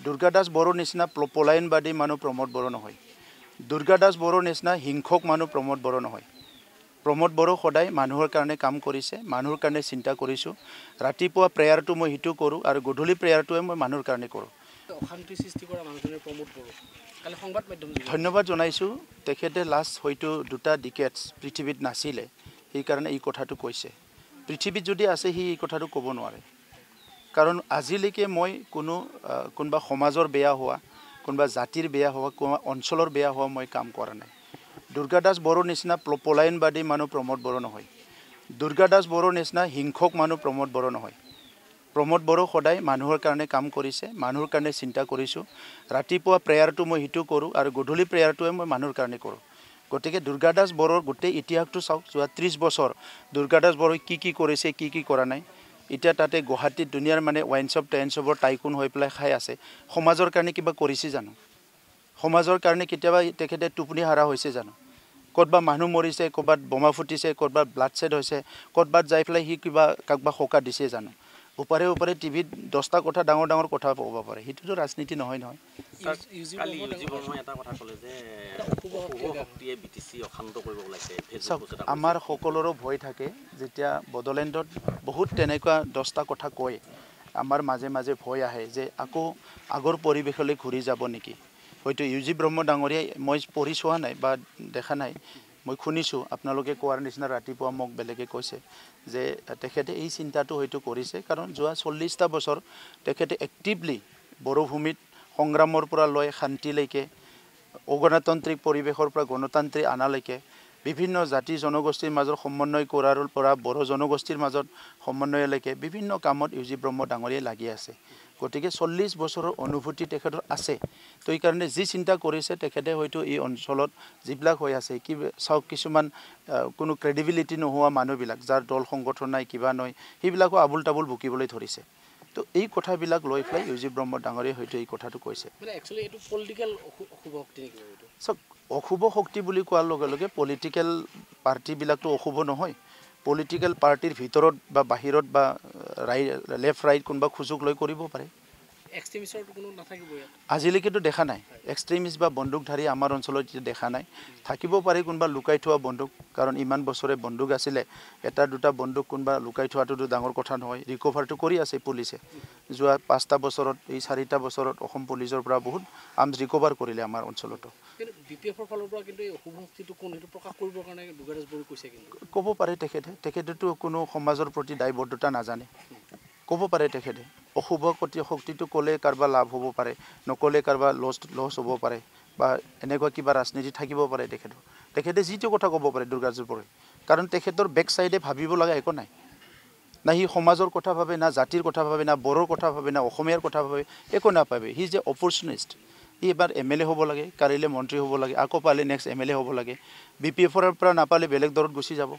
দুৰ্গা দাস বড়োৰ নিচিনা পলায়নবাদী মানুহ প্ৰমোদ বড়ো নহয়। দুৰ্গা দাস বড়োৰ নিচিনা হিংসক মানুহ প্ৰমোদ বড়ো নহয়। প্ৰমোদ বড়ো সদায় মানুহৰ কাৰণে কাম কৰিছে, মানুহৰ কাৰণে চিন্তা কৰিছোঁ। ৰাতিপুৱা প্ৰেয়াৰটো মই সেইটো কৰোঁ আৰু গধূলি প্ৰেয়াৰটোৱে মই মানুহৰ কাৰণে কৰোঁ। অশান্তি সৃষ্টি কৰা মানুহজনে প্ৰমোদ বড়ো কালি সংবাদ মাধ্যম ধন্যবাদ জনাইছোঁ। তেখেতে লাষ্ট হয়তো 2টা ডিকেডছ পৃথিৱীত নাছিলে, সেইকাৰণে এই কথাটো কৈছে। পৃথিৱীত যদি আছে সি এই কথাটো ক'ব নোৱাৰে। কাৰণ আজিলৈকে মই কোনোবা সমাজৰ বেয়া হোৱা, কোনোবা জাতিৰ বেয়া হোৱা, কোনোবা অঞ্চলৰ বেয়া হোৱা মই কাম কৰা নাই। দুৰ্গা দাস বড়োৰ নিচিনা পলায়নবাদী মানুহ প্ৰমোদ বড়ো নহয়। দুৰ্গা দাস বড়োৰ নিচিনা হিংসক মানুহ প্ৰমোদ বড়ো নহয়। প্ৰমোদ বড়ো সদায় মানুহৰ কাৰণে কাম কৰিছে, মানুহৰ কাৰণে চিন্তা কৰিছোঁ। ৰাতিপুৱা প্ৰেয়াৰটো মই সেইটো কৰোঁ আৰু গধূলি প্ৰেয়াৰটোৱে মই মানুহৰ কাৰণে কৰোঁ। গতিকে দুৰ্গা দাস বড়োৰ গোটেই ইতিহাসটো চাওক। যোৱা 30 বছৰ দুৰ্গা দাস বড়োই কি কৰিছে, কি কৰা নাই। এতিয়া তাতে গুৱাহাটীত দুনিয়াৰ মানে ৱাইনশ্বপ টেনশ্বপৰ টাইকুন হৈ পেলাই খাই আছে। সমাজৰ কাৰণে কিবা কৰিছে জানো? সমাজৰ কাৰণে কেতিয়াবা তেখেতে টোপনি হাৰা হৈছে জানো? ক'ৰবাত মানুহ মৰিছে, ক'ৰবাত বোমা ফুটিছে, ক'ৰবাত ব্লাড ছেড হৈছে, ক'ৰবাত যাই পেলাই সি কিবা কাৰোবাক সকাহ দিছে জানো? ওপৰে টিভিত 10টা কথা ডাঙৰ কথা ক'ব পাৰে। সেইটোতো ৰাজনীতি নহয়। আমাৰ সকলোৰো ভয় থাকে যেতিয়া বড়োলেণ্ডত বহুত তেনেকুৱা 10টা কথা কয়। আমাৰ মাজে মাজে ভয় আহে যে আকৌ আগৰ পৰিৱেশলৈ ঘূৰি যাব নেকি। হয়তো UG ব্ৰহ্ম ডাঙৰীয়াই মই পঢ়ি চোৱা নাই বা দেখা নাই, মই শুনিছোঁ আপোনালোকে কোৱাৰ নিচিনা ৰাতিপুৱা মোক বেলেগে কৈছে যে তেখেতে এই চিন্তাটো হয়তো কৰিছে। কাৰণ যোৱা 40টা বছৰ তেখেতে এক্টিভলি বড়োভূমিত সংগ্ৰামৰ পৰা লৈ শান্তিলৈকে, অগণতান্ত্ৰিক পৰিৱেশৰ পৰা গণতান্ত্ৰিক আনালৈকে, বিভিন্ন জাতি জনগোষ্ঠীৰ মাজত সমন্বয় কৰাৰ পৰা বড়ো জনগোষ্ঠীৰ মাজত সমন্বয়লৈকে বিভিন্ন কামত UG ব্ৰহ্ম ডাঙৰীয়াই লাগি আছে। গতিকে 40 বছৰৰ অনুভূতি তেখেতৰ আছে। তো এইকাৰণে যি চিন্তা কৰিছে তেখেতে হয়তো এই অঞ্চলত যিবিলাক হৈ আছে, চাওক কিছুমান কোনো ক্ৰেডিবিলিটি নোহোৱা মানুহবিলাক, যাৰ দল সংগঠন নাই, কিবা নহয়, সেইবিলাকো আবুল তাবুল বকিবলৈ ধৰিছে। তো এই কথাবিলাক লৈ পেলাই UG ব্ৰহ্ম ডাঙৰীয়াই হয়তো এই কথাটো কৈছে। চাওক, অশুভ শক্তি বুলি কোৱাৰ লগে লগে পলিটিকেল পাৰ্টিবিলাকতো অশুভ নহয়। পলিটিকেল পাৰ্টিৰ ভিতৰত বা বাহিৰত বা লেফ্ট ৰাইট কোনোবা সুযোগ লৈ কৰিব পাৰে। আজিলৈকেতো দেখা নাই এক্সট্ৰিমিষ্ট বা বন্দুকধাৰী আমাৰ অঞ্চলত দেখা নাই। থাকিব পাৰে কোনোবা লুকাই থোৱা বন্দুক, কাৰণ ইমান বছৰে বন্দুক আছিলে। 1টা 2টা বন্দুক কোনোবা লুকাই থোৱাটোতো ডাঙৰ কথা নহয়। ৰিকভাৰটো কৰি আছে পুলিচে। যোৱা 5টা বছৰত, এই 4টা বছৰত অসম পুলিচৰ পৰা বহুত আৰ্মছ ৰিকভাৰ কৰিলে আমাৰ অঞ্চলতো। ক'ব পাৰে তেখেতেতো কোনো সমাজৰ প্ৰতি দায়বদ্ধতা নাজানে। ক'ব পাৰে তেখেতে অশুভ শক্তিটো ক'লে কাৰোবাৰ লাভ হ'ব পাৰে, নক'লে কাৰোবাৰ লছ হ'ব পাৰে, বা এনেকুৱা কিবা ৰাজনীতি থাকিব পাৰে তেখেতে যিটো কথা ক'ব পাৰে দুৰ্গা দাস বড়োই। কাৰণ তেখেতৰ বেক চাইডে ভাবিব লগা একো নাই। না সি সমাজৰ কথা ভাবে, না জাতিৰ কথা ভাবে, না বড়োৰ কথা ভাবে, না অসমীয়াৰ কথা ভাবে, একো নাভাবে। He is a অপৰচুনিষ্ট। সি এবাৰ MLA হ'ব লাগে, কালিলৈ মন্ত্ৰী হ'ব লাগে, আকৌ পালে নেক্সট MLA হ'ব লাগে। BPF পৰা নাপালে বেলেগ দলত গুচি যাব।